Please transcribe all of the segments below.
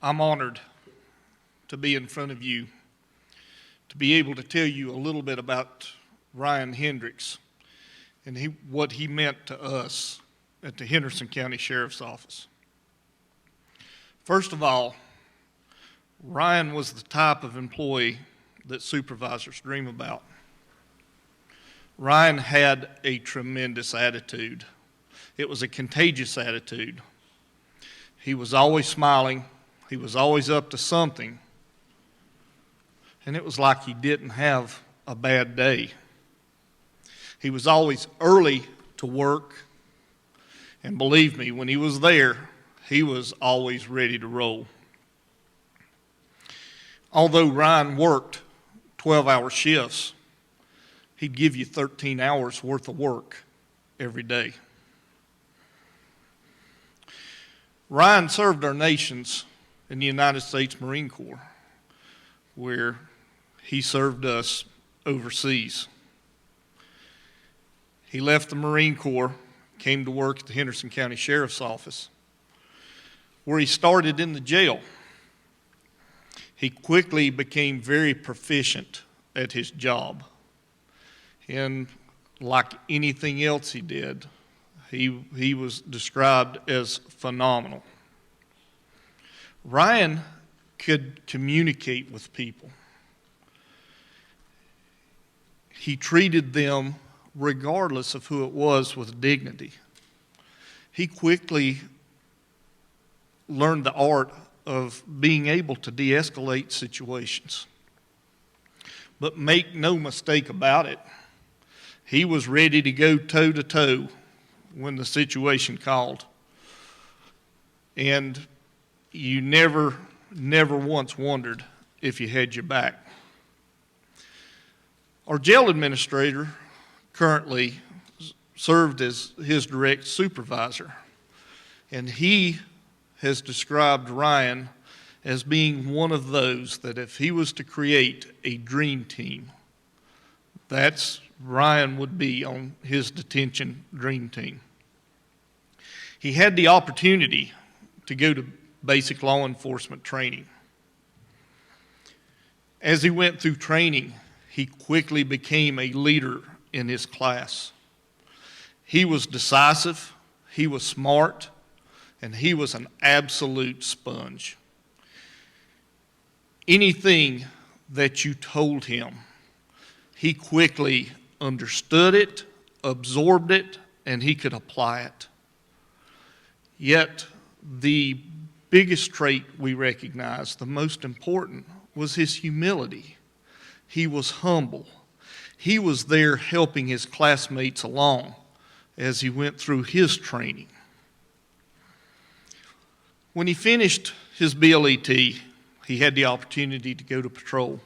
I'm honored to be in front of you, to be able to tell you a little bit about Ryan Hendrix and what he meant to us at the Henderson County Sheriff's Office. First of all, Ryan was the type of employee that supervisors dream about. Ryan had a tremendous attitude. It was a contagious attitude. He was always smiling. He was always up to something. And it was like he didn't have a bad day. He was always early to work. And believe me, when he was there, he was always ready to roll. Although Ryan worked 12-hour shifts, he'd give you 13 hours worth of work every day. Ryan served our nations in the United States Marine Corps, where he served us overseas. He left the Marine Corps, came to work at the Henderson County Sheriff's Office, where he started in the jail. He quickly became very proficient at his job. And like anything else he did, he was described as phenomenal. Ryan could communicate with people. He treated them, regardless of who it was, with dignity. He quickly learned the art of being able to de-escalate situations. But make no mistake about it, he was ready to go toe-to-toe when the situation called. And you never once wondered if you had your back. Our jail administrator currently served as his direct supervisor, and he has described Ryan as being one of those that if he was to create a dream team, that's Ryan would be on his detention dream team. He had the opportunity to go to basic law enforcement training. As he went through training, he quickly became a leader in his class. He was decisive, he was smart, and he was an absolute sponge. Anything that you told him, he quickly understood it, absorbed it, and he could apply it. Yet, the biggest trait we recognized, the most important, was his humility. He was humble. He was there helping his classmates along as he went through his training. When he finished his BLET, he had the opportunity to go to patrol.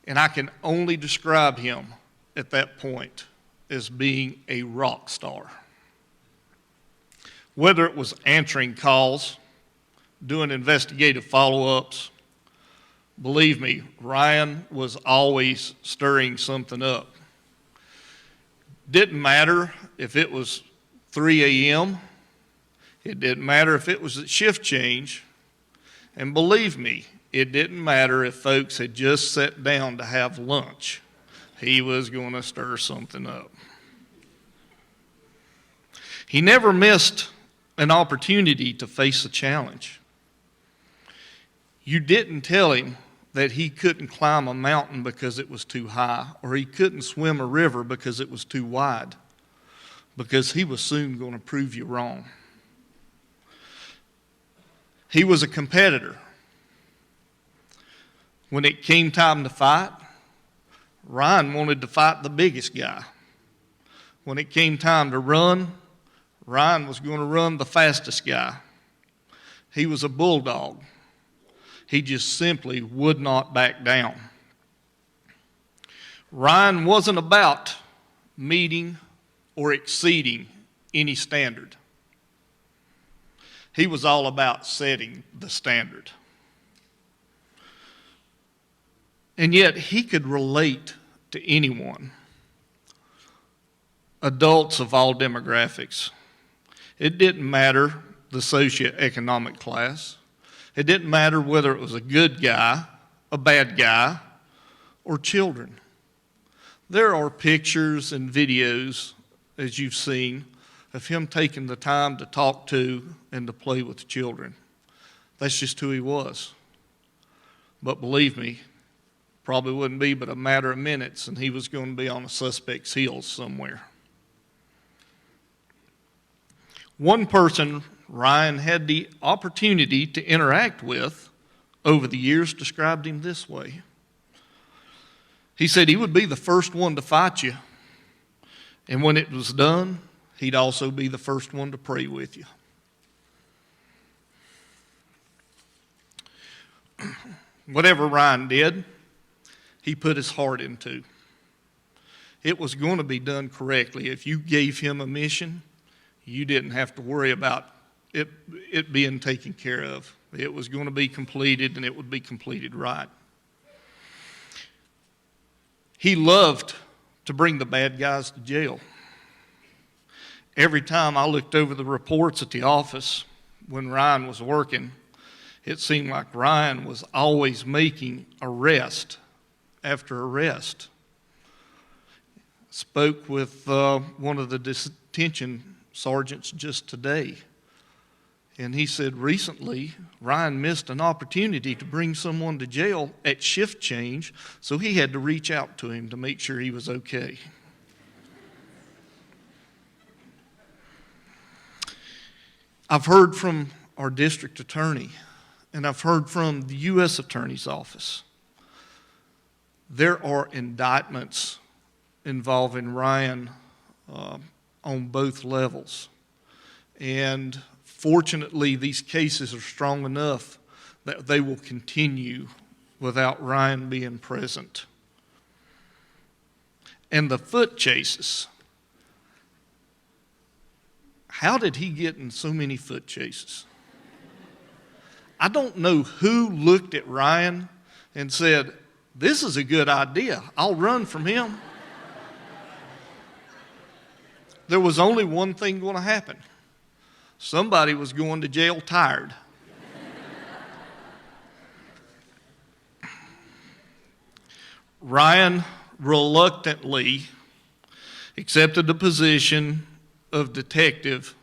And I can only describe him at that point as being a rock star. Whether it was answering calls, doing investigative follow-ups, believe me, Ryan was always stirring something up. Didn't matter if it was 3 a.m., it didn't matter if it was a shift change, and believe me, it didn't matter if folks had just sat down to have lunch. He was going to stir something up. He never missed an opportunity to face a challenge. You didn't tell him that he couldn't climb a mountain because it was too high, or he couldn't swim a river because it was too wide, because he was soon going to prove you wrong. He was a competitor. When it came time to fight, Ryan wanted to fight the biggest guy. When it came time to run, Ryan was going to run the fastest guy. He was a bulldog. He just simply would not back down. Ryan wasn't about meeting or exceeding any standard. He was all about setting the standard. And yet he could relate to anyone, adults of all demographics. It didn't matter the socioeconomic class. It didn't matter whether it was a good guy, a bad guy, or children. There are pictures and videos, as you've seen, of him taking the time to talk to and to play with children. That's just who he was. But believe me, probably wouldn't be but a matter of minutes and he was going to be on a suspect's heels somewhere. One person Ryan had the opportunity to interact with over the years described him this way. He said he would be the first one to fight you, and when it was done, he'd also be the first one to pray with you. Whatever Ryan did, he put his heart into. It was going to be done correctly. If you gave him a mission, you didn't have to worry about it being taken care of. It was going to be completed, and it would be completed right. He loved to bring the bad guys to jail. Every time I looked over the reports at the office when Ryan was working, it seemed like Ryan was always making arrest after arrest. Spoke with one of the detention sergeants just today, and he said recently Ryan missed an opportunity to bring someone to jail at shift change, so he had to reach out to him to make sure he was okay. I've heard from our district attorney, and I've heard from the U.S. Attorney's Office. There are indictments involving Ryan on both levels. And fortunately, these cases are strong enough that they will continue without Ryan being present. And the foot chases. How did he get in so many foot chases? I don't know who looked at Ryan and said, "This is a good idea. I'll run from him." There was only one thing going to happen. Somebody was going to jail tired. Ryan reluctantly accepted the position of detective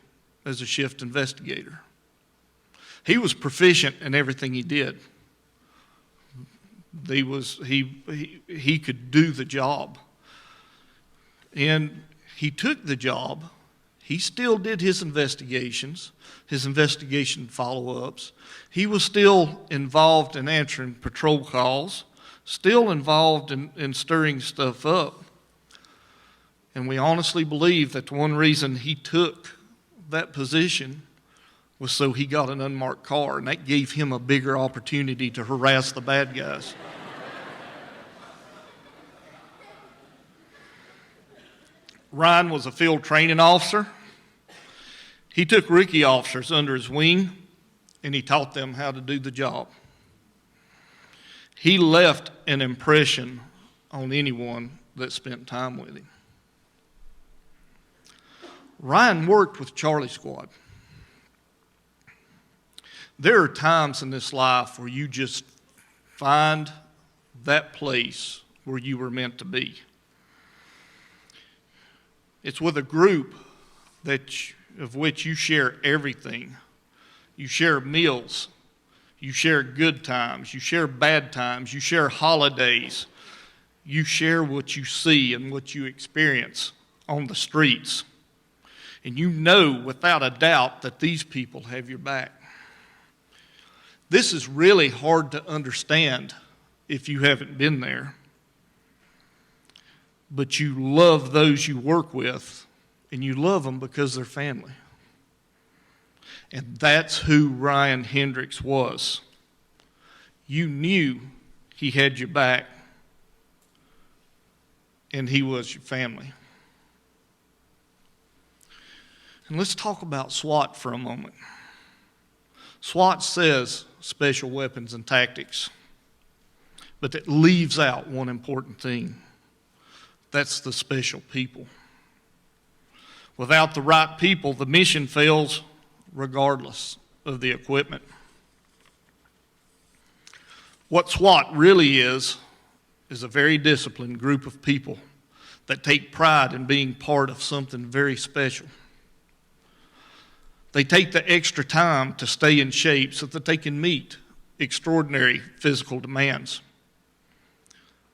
as a shift investigator. He was proficient in everything he did. He could do the job. And he took the job. He still did his investigations, his investigation follow-ups. He was still involved in answering patrol calls, still involved in stirring stuff up. And we honestly believe that the one reason he took that position was so he got an unmarked car, and that gave him a bigger opportunity to harass the bad guys. Ryan was a field training officer. He took rookie officers under his wing, and he taught them how to do the job. He left an impression on anyone that spent time with him. Ryan worked with Charlie Squad. There are times in this life where you just find that place where you were meant to be. It's with a group of which you share everything. You share meals. You share good times. You share bad times. You share holidays. You share what you see and what you experience on the streets. And you know without a doubt that these people have your back. This is really hard to understand if you haven't been there. But you love those you work with, and you love them because they're family. And that's who Ryan Hendrix was. You knew he had your back, and he was your family. And let's talk about SWAT for a moment. SWAT says special weapons and tactics, but it leaves out one important thing. That's the special people. Without the right people, the mission fails regardless of the equipment. What SWAT really is a very disciplined group of people that take pride in being part of something very special. They take the extra time to stay in shape so that they can meet extraordinary physical demands.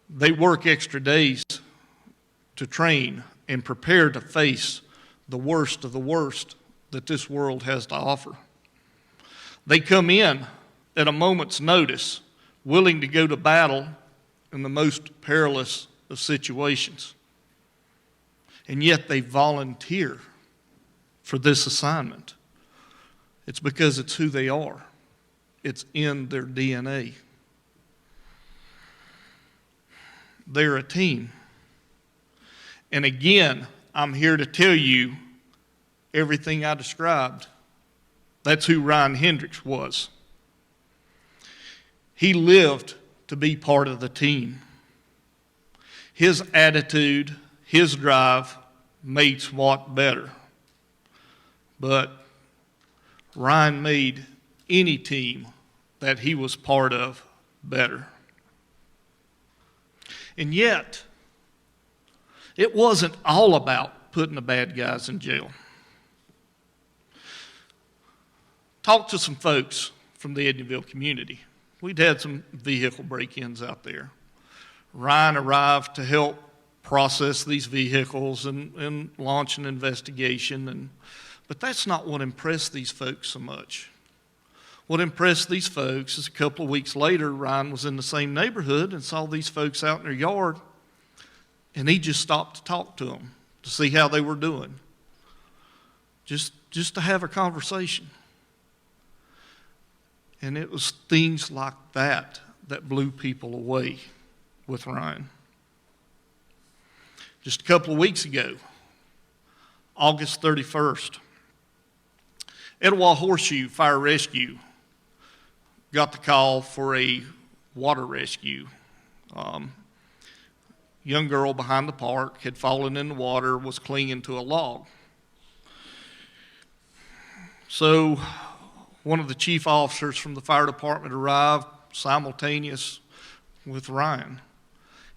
They work extra days to train and prepare to face the worst of the worst that this world has to offer. They come in at a moment's notice, willing to go to battle in the most perilous of situations. And yet they volunteer for this assignment. It's because it's who they are. It's in their DNA. They're a team. And again, I'm here to tell you everything I described. That's who Ryan Hendrix was. He lived to be part of the team. His attitude, his drive made SWAT better. But Ryan made any team that he was part of better. And yet, it wasn't all about putting the bad guys in jail. Talked to some folks from the Edneyville community. We'd had some vehicle break-ins out there. Ryan arrived to help process these vehicles and launch an investigation. But that's not what impressed these folks so much. What impressed these folks is a couple of weeks later, Ryan was in the same neighborhood and saw these folks out in their yard, and he just stopped to talk to them to see how they were doing, just to have a conversation. And it was things like that that blew people away with Ryan. Just a couple of weeks ago, August 31st, Etowah Horseshoe Fire Rescue got the call for a water rescue. Young girl behind the park had fallen in the water, was clinging to a log. So one of the chief officers from the fire department arrived simultaneous with Ryan.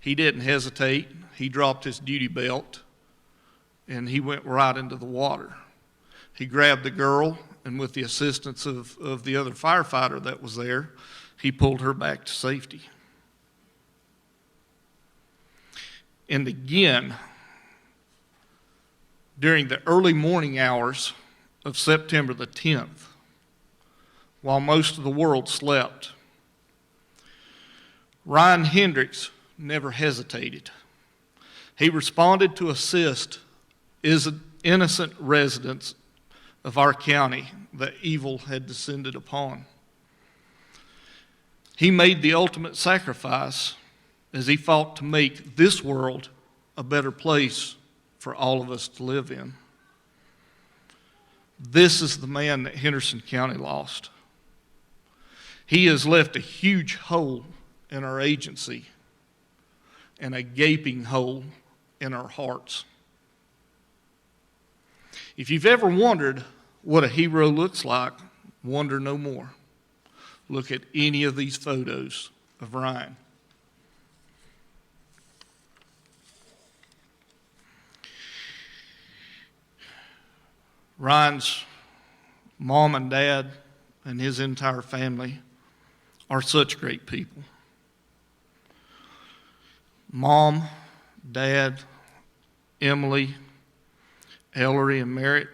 He didn't hesitate. He dropped his duty belt and he went right into the water. He grabbed the girl, and with the assistance of the other firefighter that was there, he pulled her back to safety. And again, during the early morning hours of September the 10th, while most of the world slept, Ryan Hendrix never hesitated. He responded to assist innocent residents of our county that evil had descended upon. He made the ultimate sacrifice as he fought to make this world a better place for all of us to live in. This is the man that Henderson County lost. He has left a huge hole in our agency and a gaping hole in our hearts. If you've ever wondered what a hero looks like, wonder no more. Look at any of these photos of Ryan. Ryan's mom and dad and his entire family are such great people. Mom, Dad, Emily, Ellery, and Merritt,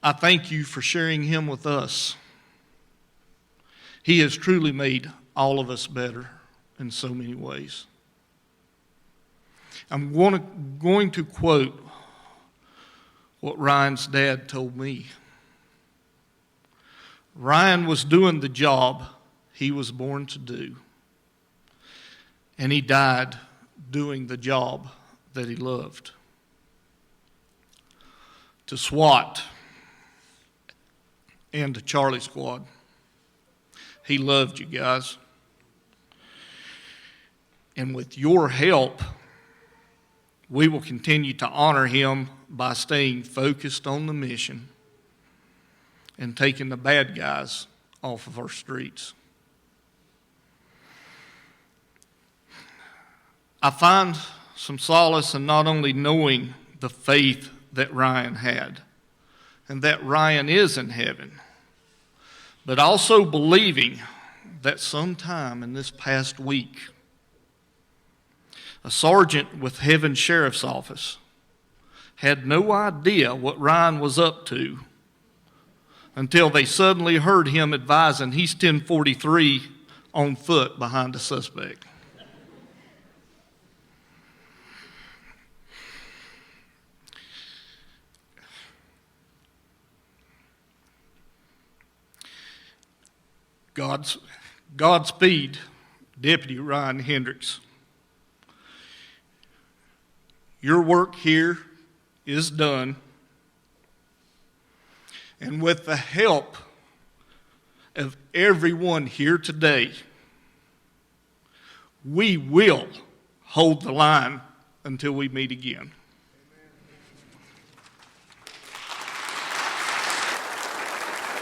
I thank you for sharing him with us. He has truly made all of us better in so many ways. I'm going to quote what Ryan's dad told me. Ryan was doing the job he was born to do, and he died doing the job that he loved. To SWAT and to Charlie Squad, he loved you guys. And with your help, we will continue to honor him by staying focused on the mission and taking the bad guys off of our streets. I find some solace in not only knowing the faith that Ryan had and that Ryan is in heaven, but also believing that sometime in this past week, a sergeant with Heaven Sheriff's Office had no idea what Ryan was up to until they suddenly heard him advising he's 1043 on foot behind a suspect. Godspeed, Deputy Ryan Hendrix. Your work here is done, and with the help of everyone here today, we will hold the line until we meet again.